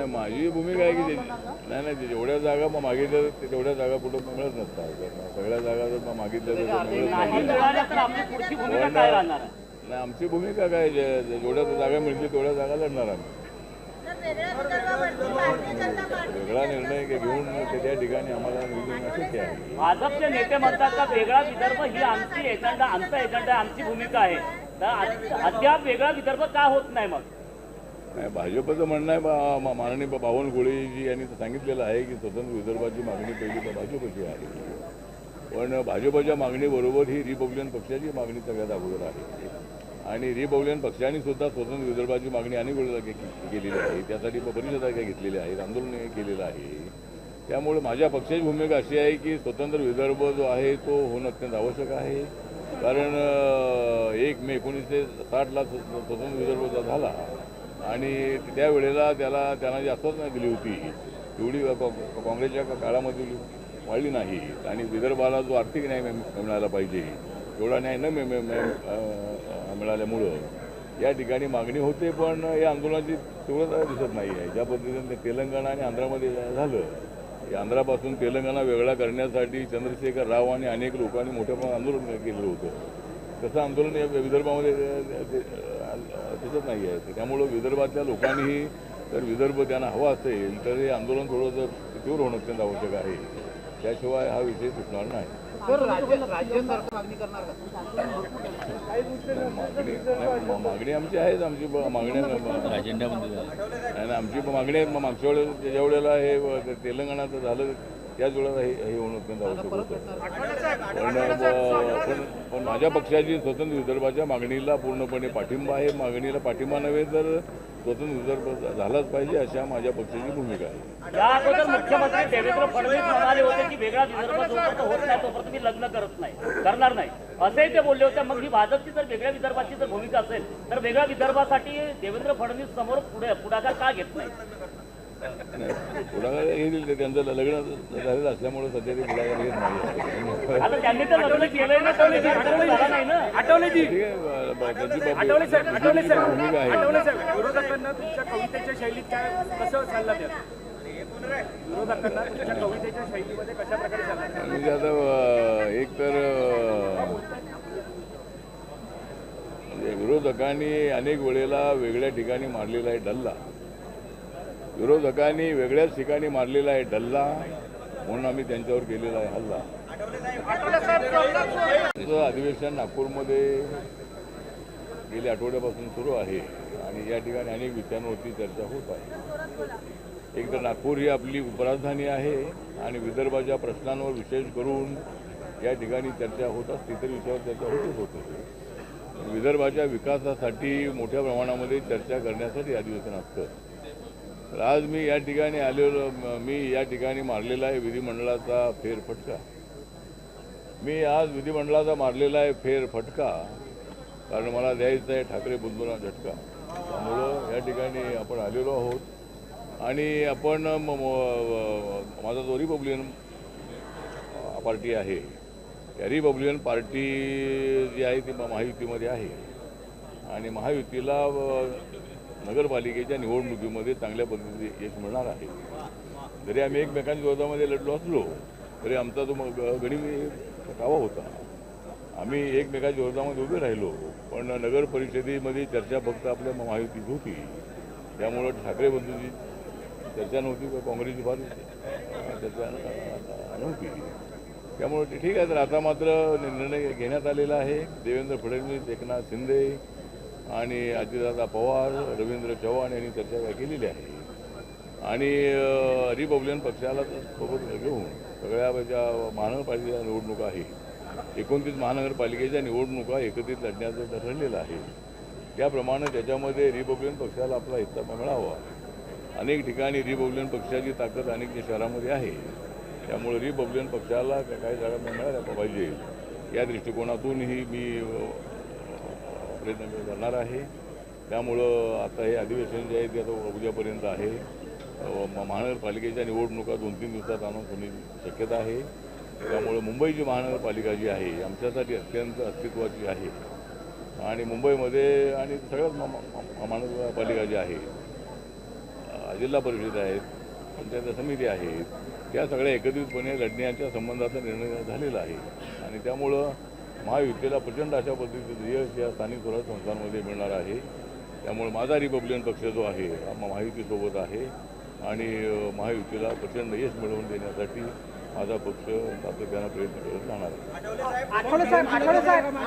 माझी भूमिका आहे की नाही जेवढ्या जागा मग मागितल्या तेवढ्या जागा कुठं मिळत नसतात. सगळ्या जागा जर मागितल्या तर मिळत नाही. आमची भूमिका काय, जेवढ्या जागा मिळतील तेवढ्या जागा लढणार आम्ही. वेगळा निर्णय घेऊन त्या ठिकाणी आम्हाला अशक्य आहे. भाजपचे नेते म्हणतात का वेगळा विदर्भ ही आमची एजंडा, आमचा एजंडा, आमची भूमिका आहे. तर अद्याप वेगळा विदर्भ का होत नाही? मग नाही, भाजपचं म्हणणं आहे माननीय बावनकुळेजी यांनी सांगितलेलं आहे की स्वतंत्र विदर्भाची मागणी पहिली तर भाजपची आहे. पण भाजपच्या मागणीबरोबर ही रिपब्लिकन पक्षाची मागणी सगळ्यात अगोदर आहे. आणि रिपब्लिकन पक्षाने सुद्धा स्वतंत्र विदर्भाची मागणी अनेक वेळेला केलेली आहे. त्यासाठी परिषदा काय घेतलेल्या आहेत, आंदोलन केलेलं आहे. त्यामुळे माझ्या पक्षाची भूमिका अशी आहे की स्वतंत्र विदर्भ जो आहे तो होणं अत्यंत आवश्यक आहे. कारण 1 मे 1960ला स्वतंत्र विदर्भ झाला आणि त्यावेळेला त्यांना जी आश्वासनं दिली होती तेवढी काँग्रेसच्या काळामध्ये वाढली नाही. आणि विदर्भाला जो आर्थिक न्याय मिळाला पाहिजे एवढा न्याय न मिळाल्यामुळं या ठिकाणी मागणी होते. पण या आंदोलनाची तीव्रता दिसत नाही आहे. ज्या पद्धतीने तेलंगणा आणि आंध्रामध्ये झालं, या आंध्रापासून तेलंगणा वेगळा करण्यासाठी चंद्रशेखर राव आणि अनेक लोकांनी मोठ्या प्रमाणात आंदोलन केलेलं होतं. तसं आंदोलन या विदर्भामध्ये दिसत नाही आहे. त्यामुळं विदर्भातल्या लोकांनीही जर विदर्भ त्यांना हवा असेल तर हे आंदोलन थोडंसं तीव्र होणं अत्यंत आवश्यक आहे. त्याशिवाय हा विषय सुटणार नाही. मागणी आमची आहेच. आमची मागणी अजेंडामध्ये आमची मागणी आहे. मागच्या वेळेला ज्या वेळेला हे तेलंगणाचं झालं त्याच वेळेला हे होणं अत्यंत आवश्यक होतं. पण माझ्या पक्षाची स्वतंत्र विदर्भाच्या मागणीला पूर्णपणे पाठिंबा आहे. मागणीला पाठिंबा नव्हे तर स्वतंत्र विदर्भ झालाच पाहिजे अशा माझ्या पक्षाची भूमिका आहे. या अगोदर मुख्यमंत्री देवेंद्र फडणवीस म्हणाले होते की वेगळा विदर्भ जोपर्यंत होत नाही तोपर्यंत मी लग्न करणार नाही असेही ते बोलले होते. मग ही भाजपची जर वेगळ्या विदर्भाची जर भूमिका असेल तर वेगळ्या विदर्भासाठी देवेंद्र फडणवीस समोर पुढाकार का घेत नाही? पुढाकार येईल, त्यांचं लग्न झालेलं असल्यामुळे सध्या ते पुढाकार घेत नाही. आता त्यांनी तर लग्न केलंय ना, नाही ना. भूमिका आहे. विरोधकांना तुमच्या कवितेच्या शैलीत काय कसं सल्ला द्या? विरोधकांना तुमच्या कवितेच्या शैलीमध्ये कशा प्रकारे सल्ला द्या? म्हणजे आता एक तर विरोधकांनी अनेक वेळेला वेगळ्या ठिकाणी मारलेला आहे डल्ला. विरोधकांनी वेगळ्याच ठिकाणी मारलेला आहे डल्ला म्हणून आम्ही त्यांच्यावर केलेला आहे हल्ला. अधिवेशन नागपूरमध्ये गेल्या आठवड्यापासून सुरू आहे आणि या ठिकाणी अनेक विषयांवरती चर्चा होत आहे. एक तर नागपूर ही आपली उपराजधानी आहे आणि विदर्भाच्या प्रश्नांवर विशेष करून या ठिकाणी चर्चा होत असते, इतर विषयावर चर्चा होतच होते. विदर्भाच्या विकासासाठी मोठ्या प्रमाणामध्ये चर्चा करण्यासाठी अधिवेशन असतं. तर आज मी या ठिकाणी मी या ठिकाणी मारलेला आहे विधिमंडळाचा फेरफटका. मी आज विधिमंडळाचा मारलेला आहे फेरफटका कारण मला द्यायचा आहे ठाकरे बंधूंना झटका. त्यामुळं या ठिकाणी आपण आलेलो आहोत आणि आपण माझा जो रिपब्लिकन पार्टी आहे या रिपब्लिकन पार्टी जी आहे ती महायुतीमध्ये आहे आणि महायुतीला नगरपालिकेच्या निवडणुकीमध्ये चांगल्या पद्धतीने यश मिळणार आहे. जरी आम्ही एकमेकांच्या विरोधामध्ये लढलो असलो तरी आमचा तो गणिमी कावा होता. आम्ही एकमेकांच्या विरोधामध्ये उभे राहिलो पण नगर परिषदेमध्ये चर्चा फक्त आपल्या महायुतीची होती. त्यामुळं ठाकरे बंधूंची चर्चा नव्हती किंवा काँग्रेसची फार चर्चा नव्हती. त्यामुळे ते ठीक आहे. तर आता मात्र निर्णय घेण्यात आलेला आहे. देवेंद्र फडणवीस, एकनाथ शिंदे आणि अजितदादा पवार, रवींद्र चव्हाण यांनी चर्चा केलेली आहे आणि रिपब्लिकन पक्षाला सोबत घेऊन सगळ्या ज्या महानगरपालिकेच्या निवडणुका आहे 29 महानगरपालिकेच्या निवडणुका एकत्रित लढण्याचं ठरलेलं आहे. त्याप्रमाणे त्याच्यामध्ये रिपब्लिकन पक्षाला आपला हिस्सा मिळावा. अनेक ठिकाणी रिपब्लिकन पक्षाची ताकद अनेक शहरामध्ये आहे. त्यामुळे रिपब्लिकन पक्षाला काही जागा मिळायला पाहिजे या दृष्टिकोनातूनही मी प्रयत्न करणार आहे. त्यामुळं आता हे अधिवेशन जे आहे ते आता उद्यापर्यंत आहे. महानगरपालिकेच्या निवडणुका 2-3 दिवसात अनाऊन्स होण्याची शक्यता आहे. त्यामुळे मुंबईची महानगरपालिका जी आहे आमच्यासाठी अत्यंत अस्तित्वाची आहे आणि मुंबईमध्ये आणि सगळ्याच महानगरपालिका जी आहे जिल्हा परिषद आहेत, पंचायत समिती आहेत, त्या सगळ्या एकत्रितपणे लढण्याच्या संबंधाचा निर्णय झालेला आहे आणि त्यामुळं महायुतीला प्रचंड अशा पद्धतीचं यश या स्थानिक स्वराज्य संस्थांमध्ये मिळणार आहे. त्यामुळे माझा रिपब्लिकन पक्ष जो आहे हा महायुतीसोबत आहे आणि महायुतीला प्रचंड यश मिळवून देण्यासाठी माझा पक्ष सातत्यानं प्रयत्न करत राहणार आहे.